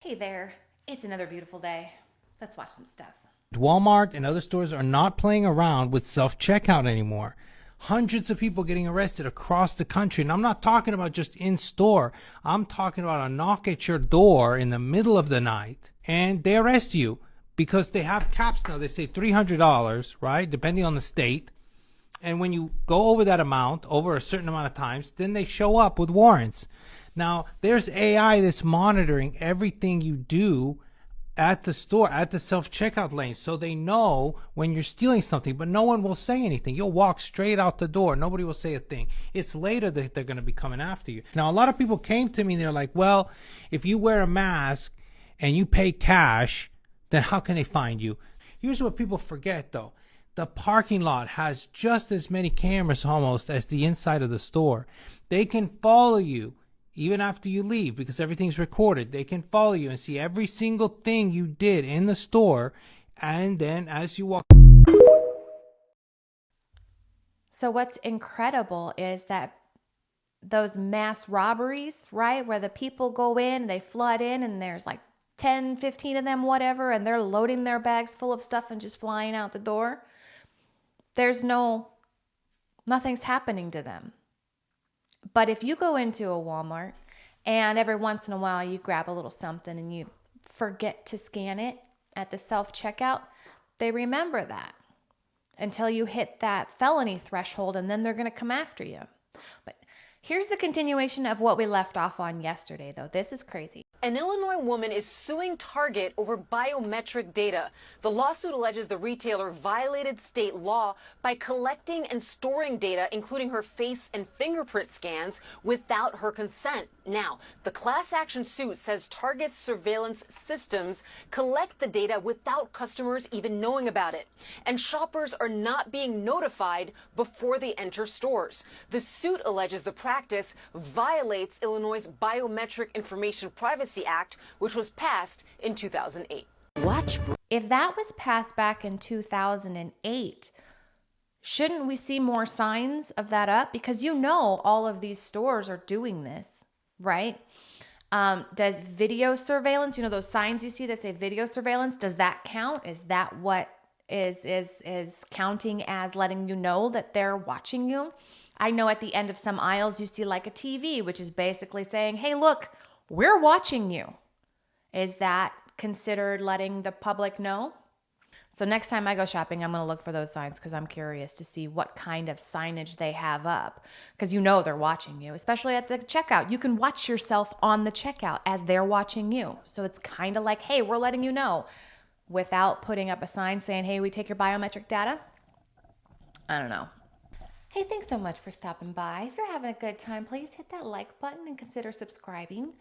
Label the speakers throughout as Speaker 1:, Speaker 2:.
Speaker 1: Hey there, it's another beautiful day. Let's watch some stuff.
Speaker 2: Walmart and other stores are not playing around with self-checkout anymore. Hundreds of people getting arrested across the country. And I'm not talking about just in store. I'm talking about a knock at your door in the middle of the night and they arrest you because they have caps now. They say $300, right? Depending on the state. And when you go over that amount, over a certain amount of times, then they show up with warrants. Now, there's AI that's monitoring everything you do at the store, at the self-checkout lane, so they know when you're stealing something, but no one will say anything. You'll walk straight out the door. Nobody will say a thing. It's later that they're going to be coming after you. Now, a lot of people came to me and they're like, well, if you wear a mask and you pay cash, then how can they find you? Here's what people forget, though. The parking lot has just as many cameras almost as the inside of the store. They can follow you even after you leave because everything's recorded. They can follow you and see every single thing you did in the store. And then as you walk.
Speaker 1: So what's incredible is that those mass robberies, right, where the people go in, they flood in and there's like 10, 15 of them, whatever, and they're loading their bags full of stuff and just flying out the door. Nothing's happening to them. But if you go into a Walmart and every once in a while you grab a little something and you forget to scan it at the self-checkout, they remember that until you hit that felony threshold, and then they're going to come after you. But here's the continuation of what we left off on yesterday, though. This is crazy.
Speaker 3: An Illinois woman is suing Target over biometric data. The lawsuit alleges the retailer violated state law by collecting and storing data, including her face and fingerprint scans, without her consent. Now, the class action suit says Target's surveillance systems collect the data without customers even knowing about it, and shoppers are not being notified before they enter stores. The suit alleges the practice violates Illinois' Biometric Information Privacy Act, which was passed in 2008.
Speaker 1: If that was passed back in 2008, shouldn't we see more signs of that up? Because all of these stores are doing this, right? Does video surveillance, those signs you see that say video surveillance, does that count? Is that what is counting as letting you know that they're watching you? I know at the end of some aisles you see like a TV, which is basically saying, hey, look, we're watching you. Is that considered letting the public know? So next time I go shopping, I'm going to look for those signs because I'm curious to see what kind of signage they have up, because they're watching you, especially at the checkout. You can watch yourself on the checkout as they're watching you. So it's kind of like, hey, we're letting you know, without putting up a sign saying, hey, we take your biometric data. I don't know. Hey, thanks so much for stopping by. If you're having a good time, please hit that like button and consider subscribing.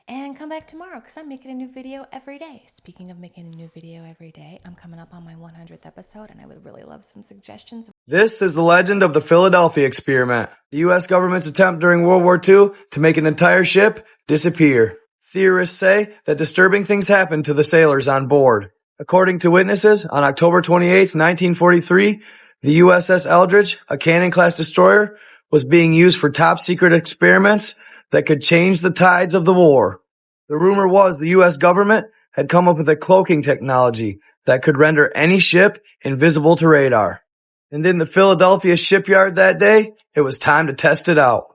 Speaker 1: And come back tomorrow because I'm making a new video every day. Speaking of making a new video every day, I'm coming up on my 100th episode, and I would really love some suggestions.
Speaker 4: This is the legend of the Philadelphia experiment, the U.S. government's attempt during World War II to make an entire ship disappear. Theorists say that disturbing things happened to the sailors on board. According to witnesses, on October 28, 1943, the USS Eldridge, a Cannon-class destroyer, was being used for top-secret experiments that could change the tides of the war. The rumor was the U.S. government had come up with a cloaking technology that could render any ship invisible to radar. And in the Philadelphia shipyard that day, it was time to test it out.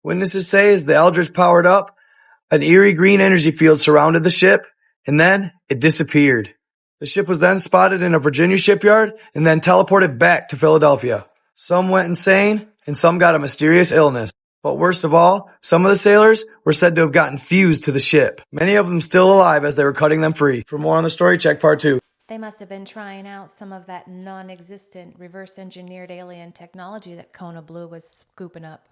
Speaker 4: Witnesses say as the Eldridge powered up, an eerie green energy field surrounded the ship, and then it disappeared. The ship was then spotted in a Virginia shipyard and then teleported back to Philadelphia. Some went insane, and some got a mysterious illness. But worst of all, some of the sailors were said to have gotten fused to the ship. Many of them still alive as they were cutting them free. For more on the story, check part 2.
Speaker 1: They must have been trying out some of that non-existent reverse-engineered alien technology that Kona Blue was scooping up.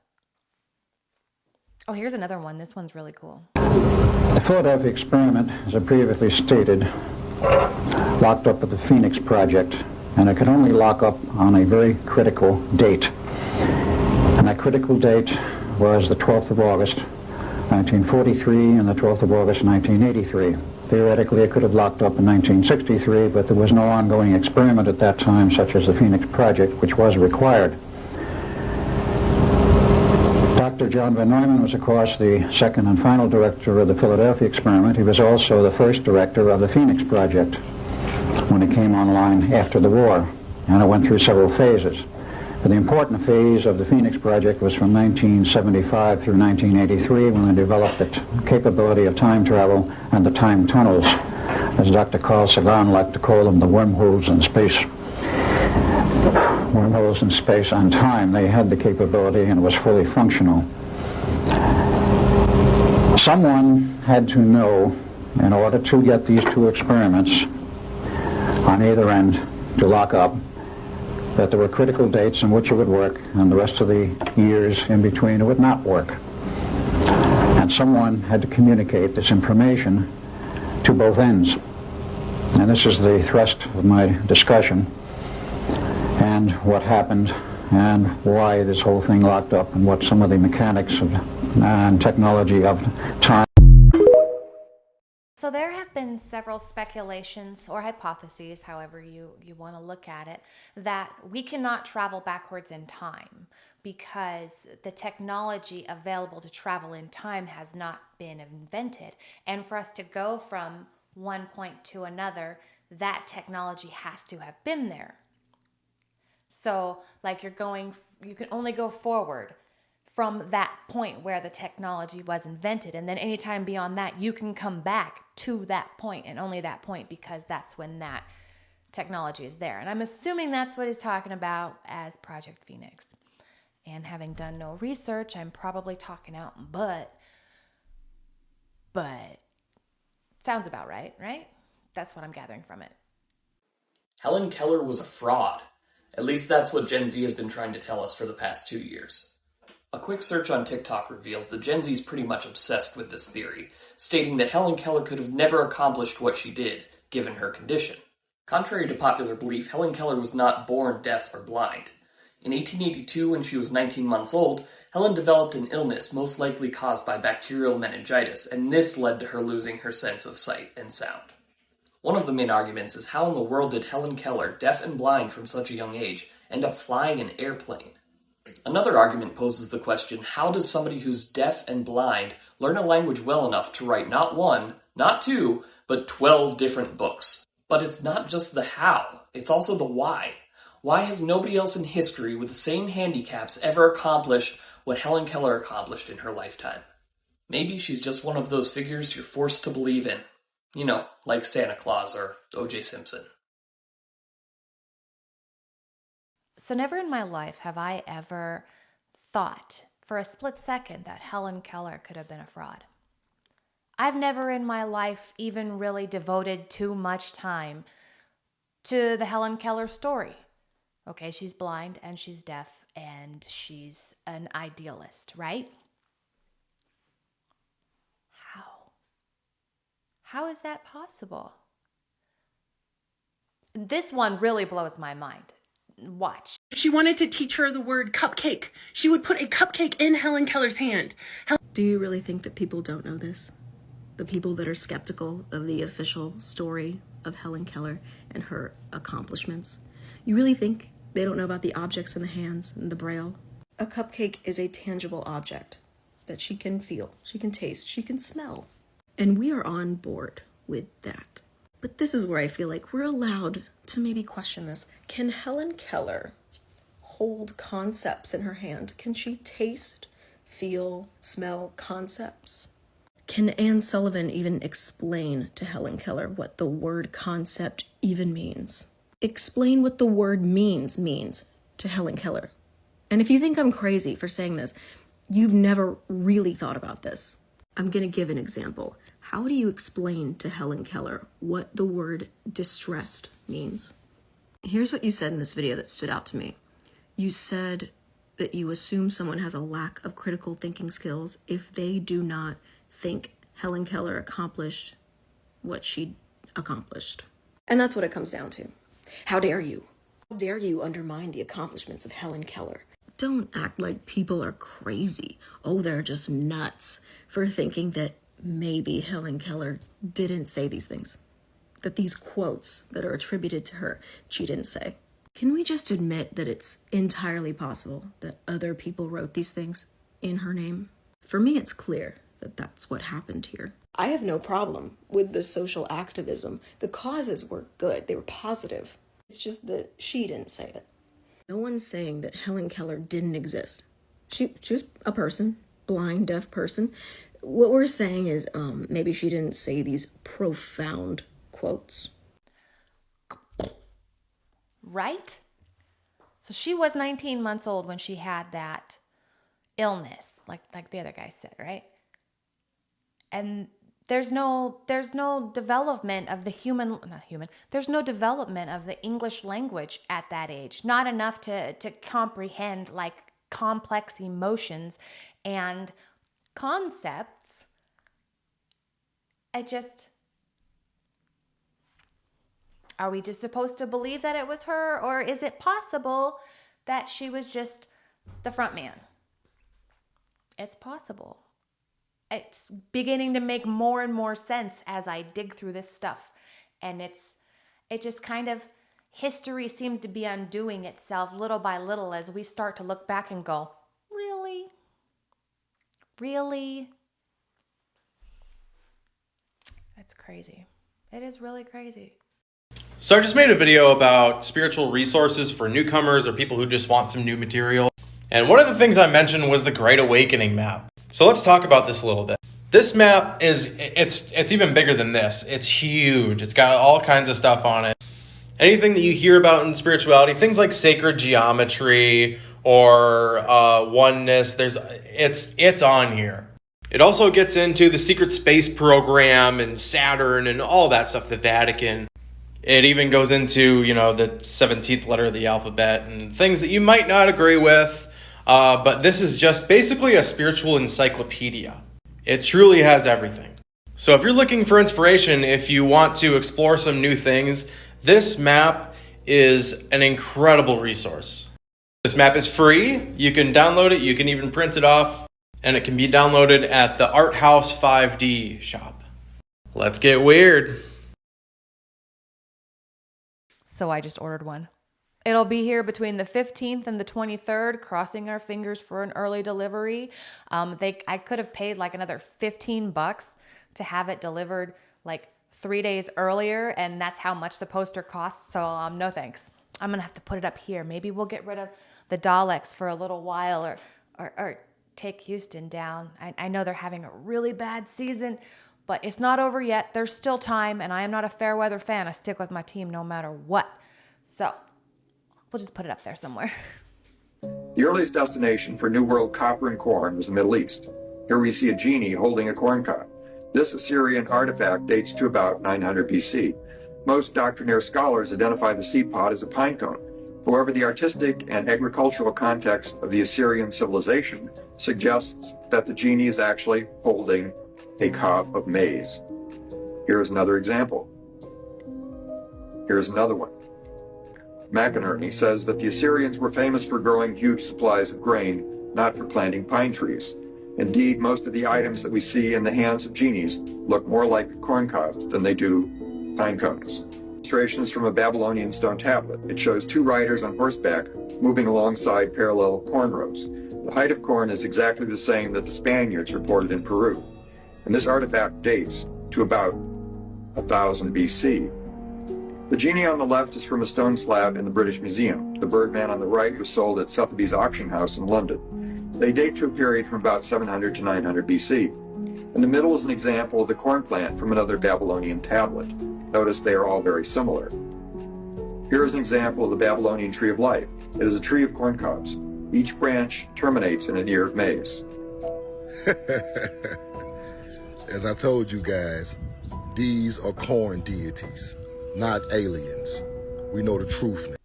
Speaker 1: Oh, here's another one. This one's really cool.
Speaker 5: The Philadelphia experiment, as I previously stated, locked up at the Phoenix Project, and it could only lock up on a very critical date. And that critical date was the 12th of August, 1943, and the 12th of August, 1983. Theoretically, it could have locked up in 1963, but there was no ongoing experiment at that time, such as the Phoenix Project, which was required. Dr. John Van Neumann was, of course, the second and final director of the Philadelphia experiment. He was also the first director of the Phoenix Project when it came online after the war, and it went through several phases. But the important phase of the Phoenix Project was from 1975 through 1983, when they developed the capability of time travel and the time tunnels, as Dr. Carl Sagan liked to call them, the wormholes in space. Wormholes in space and time. They had the capability and it was fully functional. Someone had to know, in order to get these two experiments on either end to lock up, that there were critical dates in which it would work and the rest of the years in between it would not work. And someone had to communicate this information to both ends. And this is the thrust of my discussion, and what happened and why this whole thing locked up and what some of the mechanics of, and technology of time.
Speaker 1: So there have been several speculations or hypotheses, however you want to look at it, that we cannot travel backwards in time because the technology available to travel in time has not been invented. And for us to go from one point to another, that technology has to have been there. So like you can only go forward from that point where the technology was invented. And then anytime beyond that, you can come back to that point and only that point, because that's when that technology is there. And I'm assuming that's what he's talking about as Project Phoenix. And having done no research, I'm probably talking out but sounds about right? That's what I'm gathering from it.
Speaker 6: Helen Keller was a fraud. At least that's what Gen Z has been trying to tell us for the past 2 years. A quick search on TikTok reveals that Gen Z is pretty much obsessed with this theory, stating that Helen Keller could have never accomplished what she did, given her condition. Contrary to popular belief, Helen Keller was not born deaf or blind. In 1882, when she was 19 months old, Helen developed an illness most likely caused by bacterial meningitis, and this led to her losing her sense of sight and sound. One of the main arguments is how in the world did Helen Keller, deaf and blind from such a young age, end up flying an airplane? Another argument poses the question, how does somebody who's deaf and blind learn a language well enough to write not one, not two, but 12 different books? But it's not just the how, it's also the why. Why has nobody else in history with the same handicaps ever accomplished what Helen Keller accomplished in her lifetime? Maybe she's just one of those figures you're forced to believe in. You know, like Santa Claus or O.J. Simpson.
Speaker 1: So never in my life have I ever thought for a split second that Helen Keller could have been a fraud. I've never in my life even really devoted too much time to the Helen Keller story. Okay, she's blind and she's deaf and she's an idealist, right? How is that possible? This one really blows my mind. Watch.
Speaker 7: If she wanted to teach her the word cupcake, she would put a cupcake in Helen Keller's hand.
Speaker 8: Do you really think that people don't know this? The people that are skeptical of the official story of Helen Keller and her accomplishments? You really think they don't know about the objects in the hands and the braille? A cupcake is a tangible object that she can feel, she can taste, she can smell. And we are on board with that. But this is where I feel like we're allowed to maybe question this. Can Helen Keller hold concepts in her hand? Can she taste, feel, smell concepts? Can Anne Sullivan even explain to Helen Keller what the word concept even means? Explain what the word means to Helen Keller. And if you think I'm crazy for saying this, you've never really thought about this. I'm going to give an example. How do you explain to Helen Keller what the word distressed means? Here's what you said in this video that stood out to me. You said that you assume someone has a lack of critical thinking skills if they do not think Helen Keller accomplished what she accomplished. And that's what it comes down to. How dare you? How dare you undermine the accomplishments of Helen Keller? Don't act like people are crazy. Oh, they're just nuts for thinking that maybe Helen Keller didn't say these things. That these quotes that are attributed to her, she didn't say. Can we just admit that it's entirely possible that other people wrote these things? in her name. For me, it's clear that that's what happened here. I have no problem with the social activism. The causes were good. They were positive. It's just that she didn't say it. No one's saying that Helen Keller didn't exist. She was a person, blind, deaf person. What we're saying is maybe she didn't say these profound quotes.
Speaker 1: Right? So she was 19 months old when she had that illness, like the other guy said, right? And there's no development of there's no development of the English language at that age. Not enough to comprehend like complex emotions and concepts. Are we just supposed to believe that it was her, or is it possible that she was just the front man? It's possible. It's beginning to make more and more sense as I dig through this stuff. And it just kind of, history seems to be undoing itself little by little as we start to look back and go, really? Really? It's crazy. It is really crazy.
Speaker 9: So I just made a video about spiritual resources for newcomers or people who just want some new material. And one of the things I mentioned was the Great Awakening map. So let's talk about this a little bit. This map it's even bigger than this. It's huge. It's got all kinds of stuff on it. Anything that you hear about in spirituality, things like sacred geometry or oneness, it's on here. It also gets into the secret space program and Saturn and all that stuff, the Vatican. It even goes into, the 17th letter of the alphabet and things that you might not agree with. But this is just basically a spiritual encyclopedia. It truly has everything. So if you're looking for inspiration, if you want to explore some new things, this map is an incredible resource. This map is free. You can download it. You can even print it off. And it can be downloaded at the Art House 5D shop. Let's get weird.
Speaker 1: So I just ordered one. It'll be here between the 15th and the 23rd, crossing our fingers for an early delivery. I could have paid like another $15 to have it delivered like 3 days earlier, and that's how much the poster costs. So no thanks. I'm gonna have to put it up here. Maybe we'll get rid of the Daleks for a little while, or take Houston down. I know they're having a really bad season, but it's not over yet. There's still time, and I am not a fair weather fan. I stick with my team no matter what. So we'll just put it up there somewhere.
Speaker 10: The earliest destination for New World copper and corn was the Middle East. Here we see a genie holding a corn cob. This Assyrian artifact dates to about 900 BC. Most doctrinaire scholars identify the seed pod as a pine cone. However, the artistic and agricultural context of the Assyrian civilization suggests that the genie is actually holding a cob of maize. Here's another example. Here's another one. McInerney says that the Assyrians were famous for growing huge supplies of grain, not for planting pine trees. Indeed, most of the items that we see in the hands of genies look more like corn cobs than they do pine cones. Illustration is from a Babylonian stone tablet. It shows two riders on horseback moving alongside parallel corn rows. The height of corn is exactly the same that the Spaniards reported in Peru. And this artifact dates to about 1000 BC. The genie on the left is from a stone slab in the British Museum. The Birdman on the right was sold at Sotheby's auction house in London. They date to a period from about 700 to 900 BC. In the middle is an example of the corn plant from another Babylonian tablet. Notice they are all very similar. Here is an example of the Babylonian tree of life. It is a tree of corn cobs. Each branch terminates in an ear of maize.
Speaker 11: As I told you guys, these are corn deities, not aliens. We know the truth now.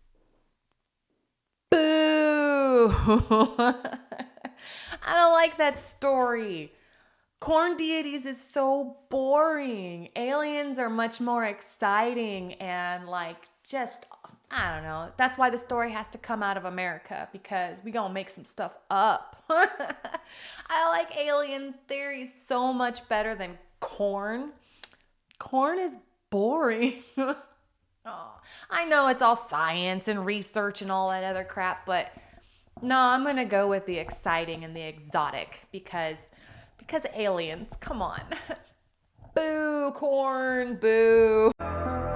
Speaker 1: Boo! I don't like that story. Corn deities is so boring. Aliens are much more exciting and I don't know. That's why the story has to come out of America, because we gonna make some stuff up. I like alien theories so much better than corn. Corn is boring. Oh, I know it's all science and research and all that other crap, but No, I'm gonna go with the exciting and the exotic because aliens. Come on. Boo, corn, boo.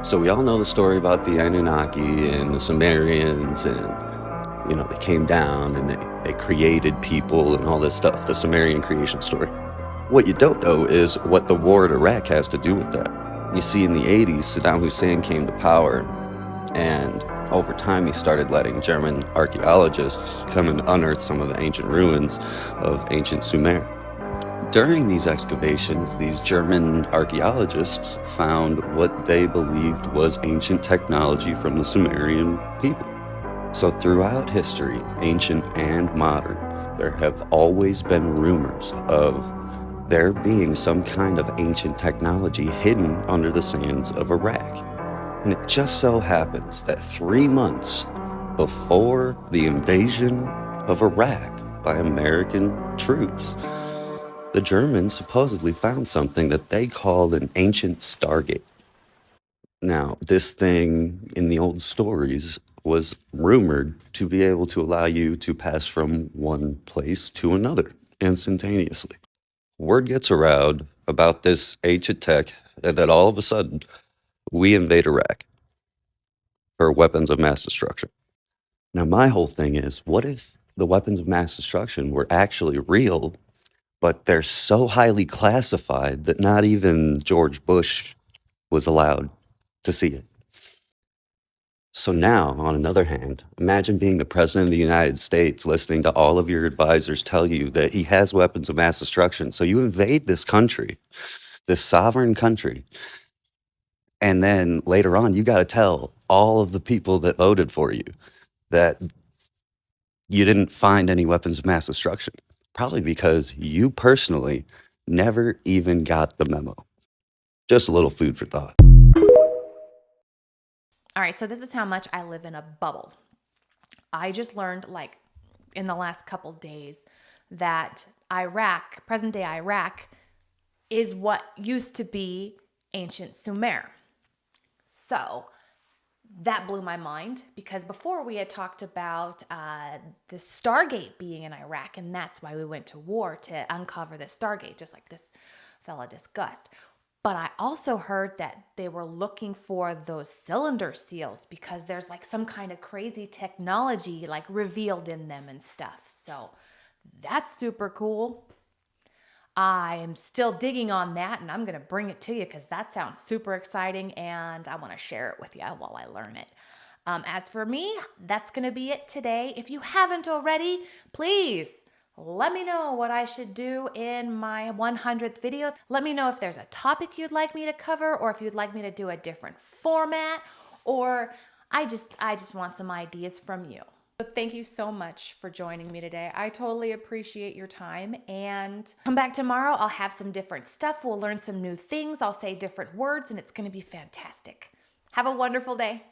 Speaker 12: So we all know the story about the Anunnaki and the Sumerians, and they came down and they created people and all this stuff, the Sumerian creation story. What you don't know is what the war in Iraq has to do with that. You see, in the 80s, Saddam Hussein came to power, and over time he started letting German archaeologists come and unearth some of the ancient ruins of ancient Sumer. During these excavations, these German archaeologists found what they believed was ancient technology from the Sumerian people. So throughout history, ancient and modern, there have always been rumors of there being some kind of ancient technology hidden under the sands of Iraq. And it just so happens that 3 months before the invasion of Iraq by American troops, the Germans supposedly found something that they called an ancient Stargate. Now, this thing in the old stories was rumored to be able to allow you to pass from one place to another instantaneously. Word gets around about this ancient tech, and then all of a sudden, we invade Iraq for weapons of mass destruction. Now, my whole thing is, what if the weapons of mass destruction were actually real, but they're so highly classified that not even George Bush was allowed to see it? So now, on another hand, imagine being the president of the United States, listening to all of your advisors tell you that he has weapons of mass destruction. So you invade this country, this sovereign country, and then later on, you got to tell all of the people that voted for you that you didn't find any weapons of mass destruction, probably because you personally never even got the memo. Just a little food for thought.
Speaker 1: All right, so this is how much I live in a bubble. I just learned, like, in the last couple days that Iraq, present day Iraq, is what used to be ancient Sumer. So that blew my mind because before we had talked about the Stargate being in Iraq, and that's why we went to war, to uncover the Stargate, just like this fella discussed. But I also heard that they were looking for those cylinder seals because there's like some kind of crazy technology like revealed in them and stuff. So that's super cool. I am still digging on that, and I'm going to bring it to you because that sounds super exciting and I want to share it with you while I learn it. As for me, that's going to be it today. If you haven't already, please let me know what I should do in my 100th video. Let me know if there's a topic you'd like me to cover, or if you'd like me to do a different format, or I just want some ideas from you. So thank you so much for joining me today. I totally appreciate your time, and come back tomorrow. I'll have some different stuff. We'll learn some new things. I'll say different words, and it's going to be fantastic. Have a wonderful day.